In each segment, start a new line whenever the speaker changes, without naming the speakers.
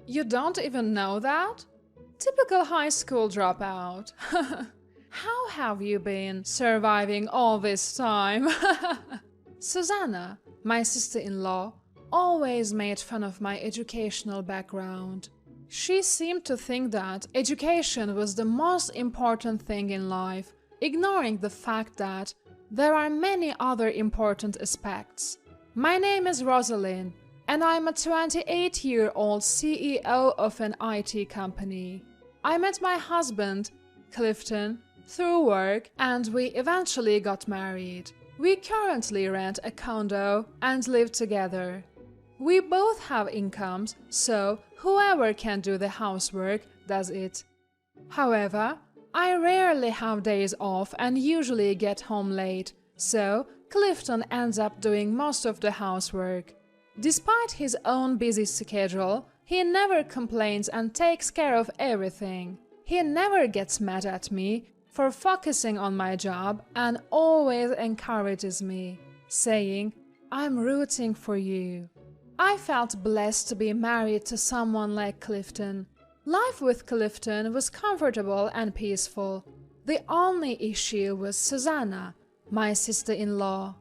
You don't even know that? Typical high school dropout. How have you been surviving all this time? Susanna, my sister-in-law, always made fun of my educational background. She seemed to think that education was the most important thing in life, ignoring the fact that there are many other important aspects. My name is Rosalind, and I'm a 28-year-old CEO of an IT company. I met my husband, Clifton, through work, and we eventually got married. We currently rent a condo and live together. We both have incomes, so whoever can do the housework does it. However, I rarely have days off and usually get home late, so Clifton ends up doing most of the housework. Despite his own busy schedule, he never complains and takes care of everything. He never gets mad at me for focusing on my job and always encourages me, saying, "I'm rooting for you." I felt blessed to be married to someone like Clifton. Life with Clifton was comfortable and peaceful. The only issue was Susanna, my sister-in-law.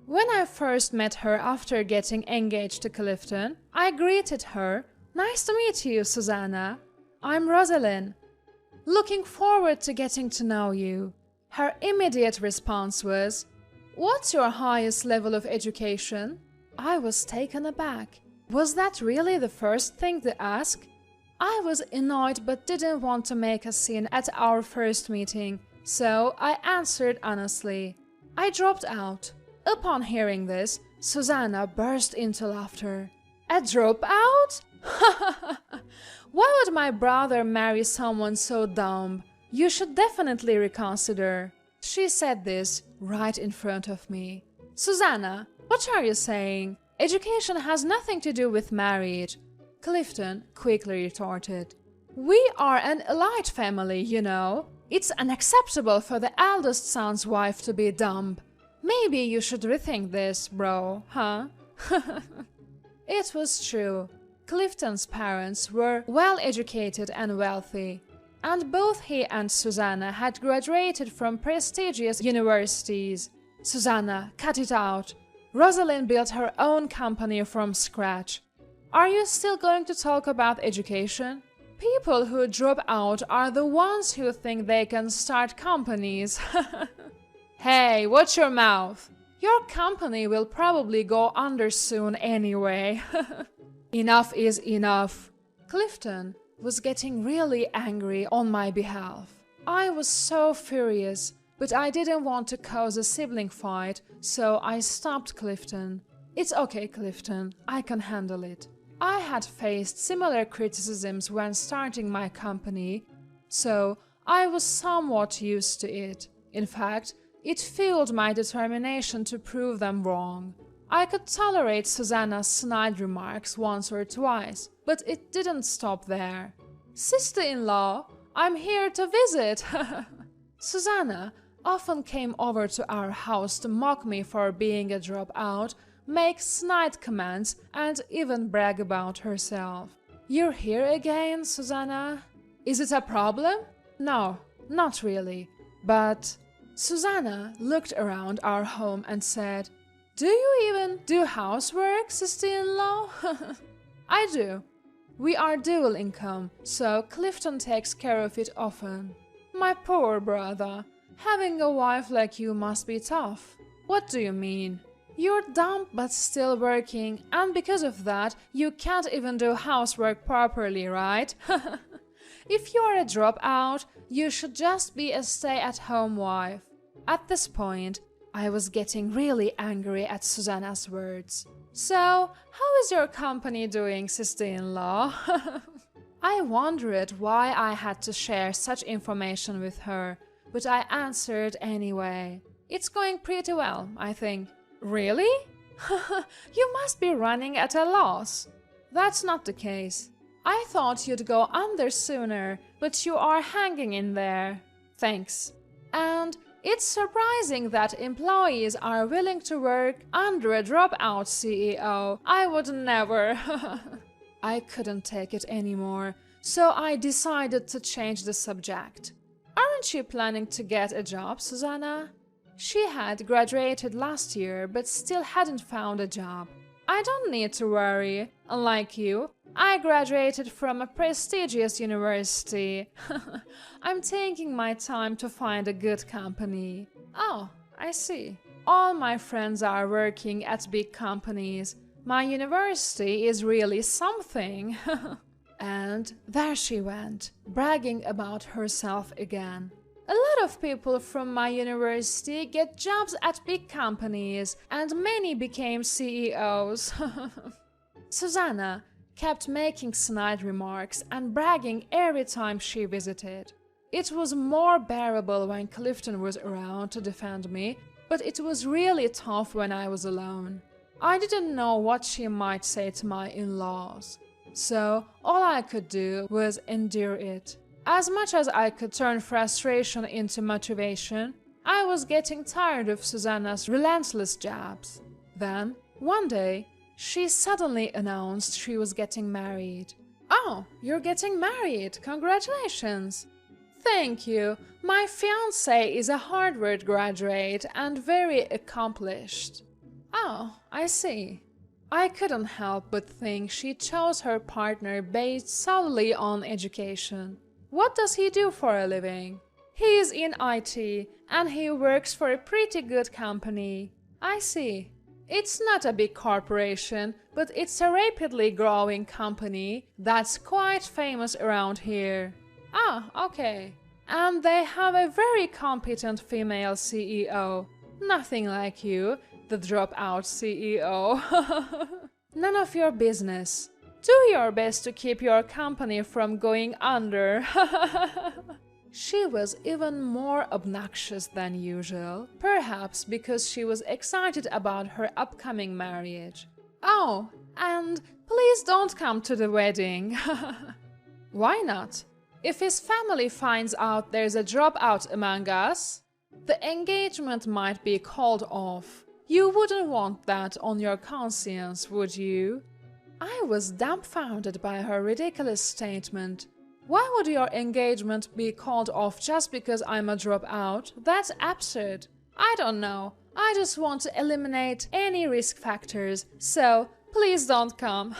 When I first met her after getting engaged to Clifton, I greeted her, "Nice to meet you, Susanna. I'm Rosalind. Looking forward to getting to know you." Her immediate response was, "What's your highest level of education?" I was taken aback. Was that really the first thing to ask? I was annoyed but didn't want to make a scene at our first meeting, so I answered honestly. I dropped out. Upon hearing this, Susanna burst into laughter. "A dropout? Why would my brother marry someone so dumb? You should definitely reconsider." She said this right in front of me. "Susanna, what are you saying? Education has nothing to do with marriage," Clifton quickly retorted. "We are an elite family, you know. It's unacceptable for the eldest son's wife to be dumb. Maybe you should rethink this, bro, huh?" It was true. Clifton's parents were well-educated and wealthy, and both he and Susanna had graduated from prestigious universities. "Susanna, cut it out. Rosalind built her own company from scratch. Are you still going to talk about education? People who drop out are the ones who think they can start companies." "Hey, watch your mouth. Your company will probably go under soon anyway." Enough is enough. Clifton was getting really angry on my behalf. I was so furious, but I didn't want to cause a sibling fight, so I stopped Clifton. "It's okay, Clifton, I can handle it. I had faced similar criticisms when starting my company, so I was somewhat used to it. In fact, it fueled my determination to prove them wrong. I could tolerate Susanna's snide remarks once or twice, but it didn't stop there. "Sister-in-law, I'm here to visit." Susanna often came over to our house to mock me for being a dropout, make snide comments, and even brag about herself. "You're here again, Susanna? Is it a problem?" "No, not really, but..." Susanna looked around our home and said, "Do you even do housework, sister-in-law?" "I do. We are dual income, so Clifton takes care of it often." "My poor brother. Having a wife like you must be tough." "What do you mean?" "You're dumb but still working, and because of that, you can't even do housework properly, right?" "If you're a dropout, you should just be a stay-at-home wife." At this point, I was getting really angry at Susanna's words. "So, how is your company doing, sister-in-law?" I wondered why I had to share such information with her, but I answered anyway. "It's going pretty well, I think." "Really?" "You must be running at a loss." "That's not the case. I thought you'd go under sooner, but you are hanging in there." "Thanks." "And it's surprising that employees are willing to work under a dropout CEO. I would never." I couldn't take it anymore, so I decided to change the subject. Aren't you planning to get a job, Susanna? She had graduated last year but still hadn't found a job. I don't need to worry. Unlike you, I graduated from a prestigious university. I'm taking my time to find a good company. Oh, I see. All my friends are working at big companies. My university is really something. And there she went, bragging about herself again. A lot of people from my university get jobs at big companies, and many became CEOs. Susanna kept making snide remarks and bragging every time she visited. It was more bearable when Clifton was around to defend me, but it was really tough when I was alone. I didn't know what she might say to my in-laws, so all I could do was endure it. As much as I could turn frustration into motivation, I was getting tired of Susanna's relentless jabs. Then, one day, she suddenly announced she was getting married. Oh, you're getting married! Congratulations! Thank you. My fiancé is a Harvard graduate and very accomplished. Oh, I see. I couldn't help but think she chose her partner based solely on education. What does he do for a living? He is in IT and he works for a pretty good company. I see. It's not a big corporation, but it's a rapidly growing company that's quite famous around here. Ah, okay. And they have a very competent female CEO. Nothing like you, the dropout CEO. None of your business. Do your best to keep your company from going under. She was even more obnoxious than usual, perhaps because she was excited about her upcoming marriage. Oh, and please don't come to the wedding. Why not? If his family finds out there's a dropout among us, the engagement might be called off. You wouldn't want that on your conscience, would you? I was dumbfounded by her ridiculous statement. Why would your engagement be called off just because I'm a dropout? That's absurd. I don't know. I just want to eliminate any risk factors, so please don't come.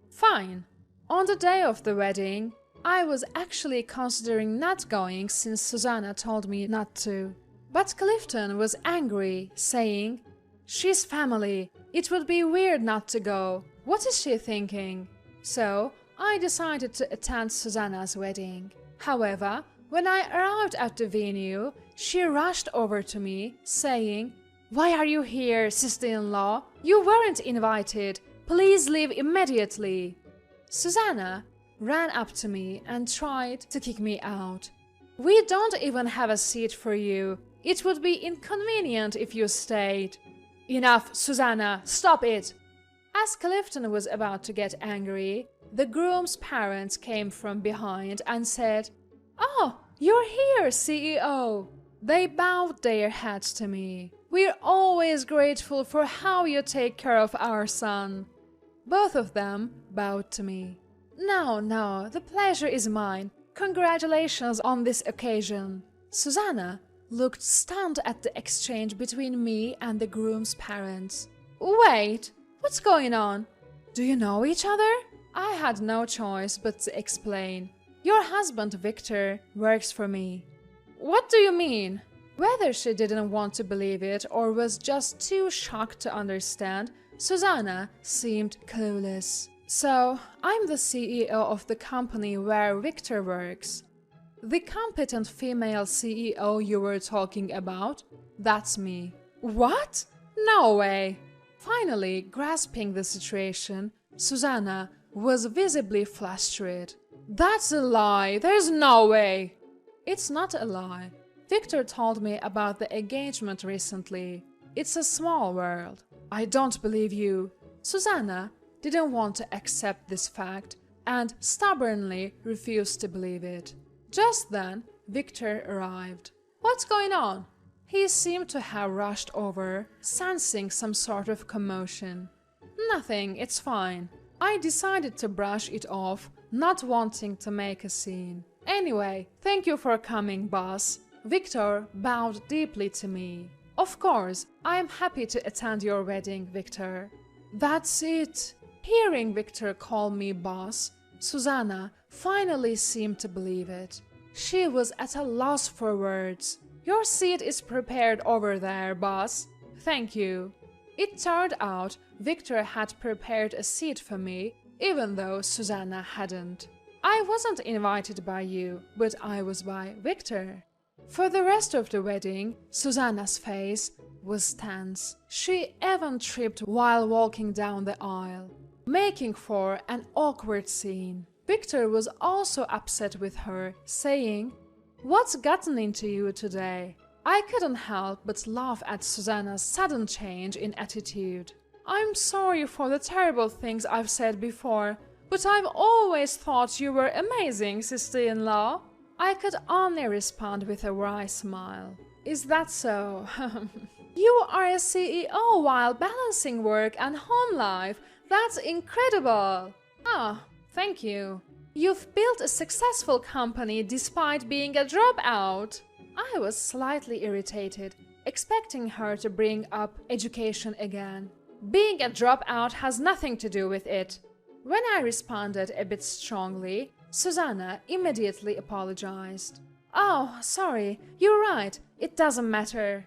Fine. On the day of the wedding, I was actually considering not going since Susanna told me not to. But Clifton was angry, saying, "She's family. It would be weird not to go. What is she thinking?" So I decided to attend Susanna's wedding. However, when I arrived at the venue, she rushed over to me, saying, "Why are you here, sister-in-law? You weren't invited. Please leave immediately." Susanna ran up to me and tried to kick me out. "We don't even have a seat for you. It would be inconvenient if you stayed." "Enough, Susanna, stop it!" As Clifton was about to get angry, the groom's parents came from behind and said, "Oh, you're here, CEO." They bowed their heads to me. "We're always grateful for how you take care of our son." Both of them bowed to me. No, the pleasure is mine. Congratulations on this occasion." Susanna looked stunned at the exchange between me and the groom's parents. "Wait, what's going on? Do you know each other?" I had no choice but to explain. "Your husband, Victor, works for me." "What do you mean?" Whether she didn't want to believe it or was just too shocked to understand, Susanna seemed clueless. "So, I'm the CEO of the company where Victor works. The competent female CEO you were talking about? That's me." "What? No way!" Finally, grasping the situation, Susanna was visibly flustered. "That's a lie! There's no way!" "It's not a lie. Victor told me about the engagement recently. It's a small world." "I don't believe you." Susanna didn't want to accept this fact and stubbornly refused to believe it. Just then, Victor arrived. "What's going on?" He seemed to have rushed over, sensing some sort of commotion. "Nothing, it's fine. I decided to brush it off, not wanting to make a scene. Anyway, thank you for coming, boss. Victor bowed deeply to me. Of course, I am happy to attend your wedding, Victor. That's it. Hearing Victor call me boss, Susanna finally seemed to believe it. She was at a loss for words. Your seat is prepared over there, boss. Thank you. It turned out Victor had prepared a seat for me, even though Susanna hadn't. I wasn't invited by you, but I was by Victor. For the rest of the wedding, Susanna's face was tense. She even tripped while walking down the aisle, making for an awkward scene. Victor was also upset with her, saying, "What's gotten into you today?" I couldn't help but laugh at Susanna's sudden change in attitude. "I'm sorry for the terrible things I've said before, but I've always thought you were amazing, sister-in-law." I could only respond with a wry smile. "Is that so? You are a CEO while balancing work and home life. That's incredible." "Ah, thank you. You've built a successful company despite being a dropout." I was slightly irritated, expecting her to bring up education again. "Being a dropout has nothing to do with it." When I responded a bit strongly, Susanna immediately apologized. "Oh, sorry, you're right, it doesn't matter."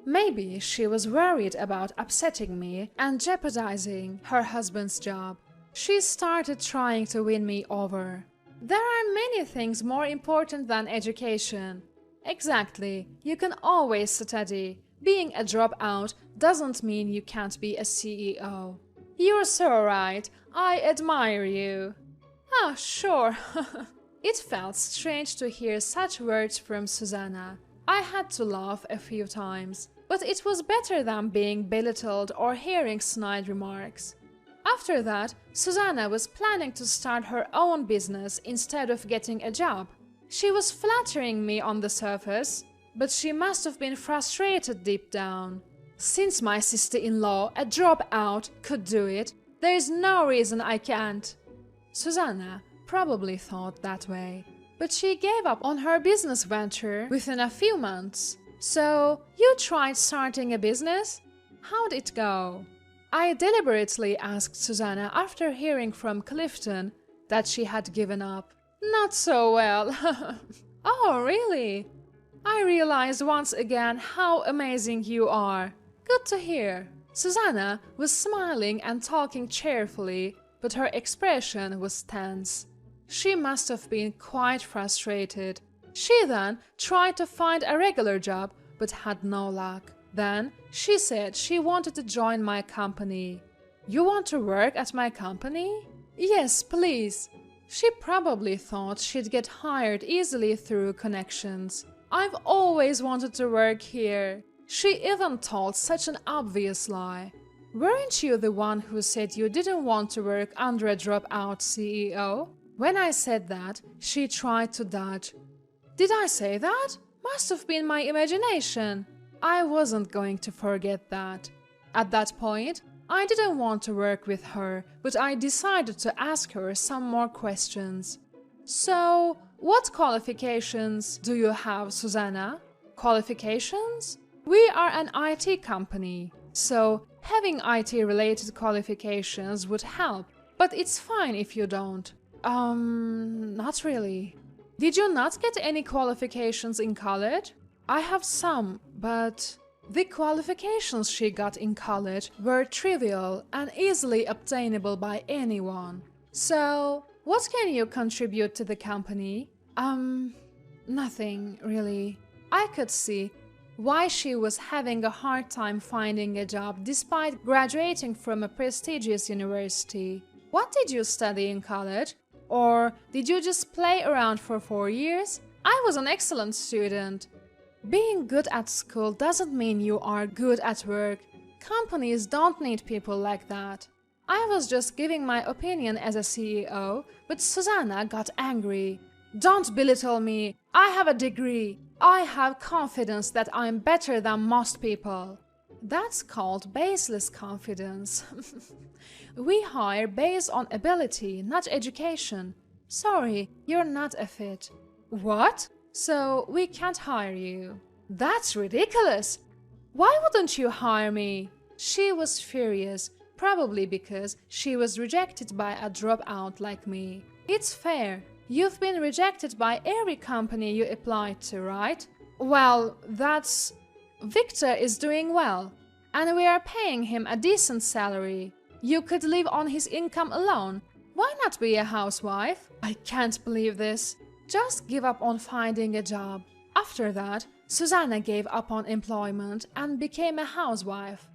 Maybe she was worried about upsetting me and jeopardizing her husband's job. She started trying to win me over. "There are many things more important than education." "Exactly, you can always study. Being a dropout doesn't mean you can't be a CEO." "You're so right, I admire you." "Ah, sure." It felt strange to hear such words from Susanna. I had to laugh a few times, but it was better than being belittled or hearing snide remarks. After that, Susanna was planning to start her own business instead of getting a job. She was flattering me on the surface, but she must have been frustrated deep down. Since my sister-in-law, a dropout, could do it, there is no reason I can't. Susanna probably thought that way, but she gave up on her business venture within a few months. "So, you tried starting a business? How'd it go?" I deliberately asked Susanna after hearing from Clifton that she had given up. "Not so well." "Oh, really? I realized once again how amazing you are. Good to hear." Susanna was smiling and talking cheerfully, but her expression was tense. She must have been quite frustrated. She then tried to find a regular job, but had no luck. Then she said she wanted to join my company. "You want to work at my company?" "Yes, please." She probably thought she'd get hired easily through connections. "I've always wanted to work here." She even told such an obvious lie. "Weren't you the one who said you didn't want to work under a dropout CEO?" When I said that, she tried to dodge. "Did I say that? Must have been my imagination." I wasn't going to forget that. At that point, I didn't want to work with her, but I decided to ask her some more questions. "So, what qualifications do you have, Susanna?" "Qualifications? We are an IT company, so having IT-related qualifications would help, but it's fine if you don't." Not really." "Did you not get any qualifications in college?" "I have some, but..." The qualifications she got in college were trivial and easily obtainable by anyone. "So, what can you contribute to the company?" Nothing, really." I could see why she was having a hard time finding a job despite graduating from a prestigious university. "What did you study in college? Or did you just play around for 4 years?" "I was an excellent student." Being good at school doesn't mean you are good at work. Companies don't need people like that. I was just giving my opinion as a CEO, but Susanna got angry. "Don't belittle me. I have a degree. I have confidence that I'm better than most people." That's called baseless confidence. We hire based on ability, not education. Sorry, you're not a fit. What? So we can't hire you. That's ridiculous. Why wouldn't you hire me? She was furious, probably because she was rejected by a dropout like me. It's fair. You've been rejected by every company you applied to, right? Well, that's... Victor is doing well, and we are paying him a decent salary. You could live on his income alone. Why not be a housewife? I can't believe this. Just give up on finding a job. After that, Susanna gave up on employment and became a housewife.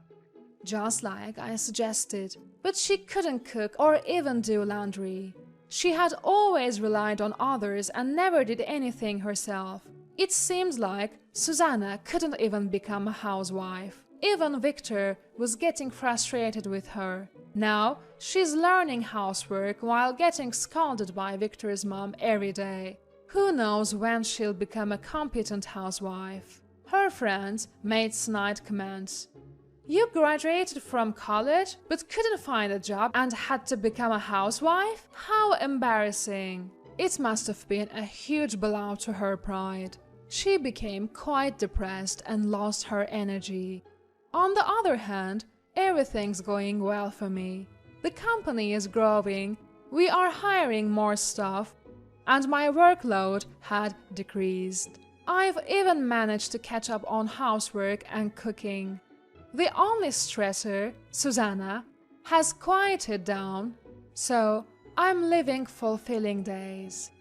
Just like I suggested. But she couldn't cook or even do laundry. She had always relied on others and never did anything herself. It seems like Susanna couldn't even become a housewife. Even Victor was getting frustrated with her. Now she's learning housework while getting scolded by Victor's mom every day. Who knows when she'll become a competent housewife? Her friends made snide comments. You graduated from college but couldn't find a job and had to become a housewife? How embarrassing! It must have been a huge blow to her pride. She became quite depressed and lost her energy. On the other hand, everything's going well for me. The company is growing, we are hiring more staff, and my workload had decreased. I've even managed to catch up on housework and cooking. The only stressor, Susanna, has quieted down, so I'm living fulfilling days.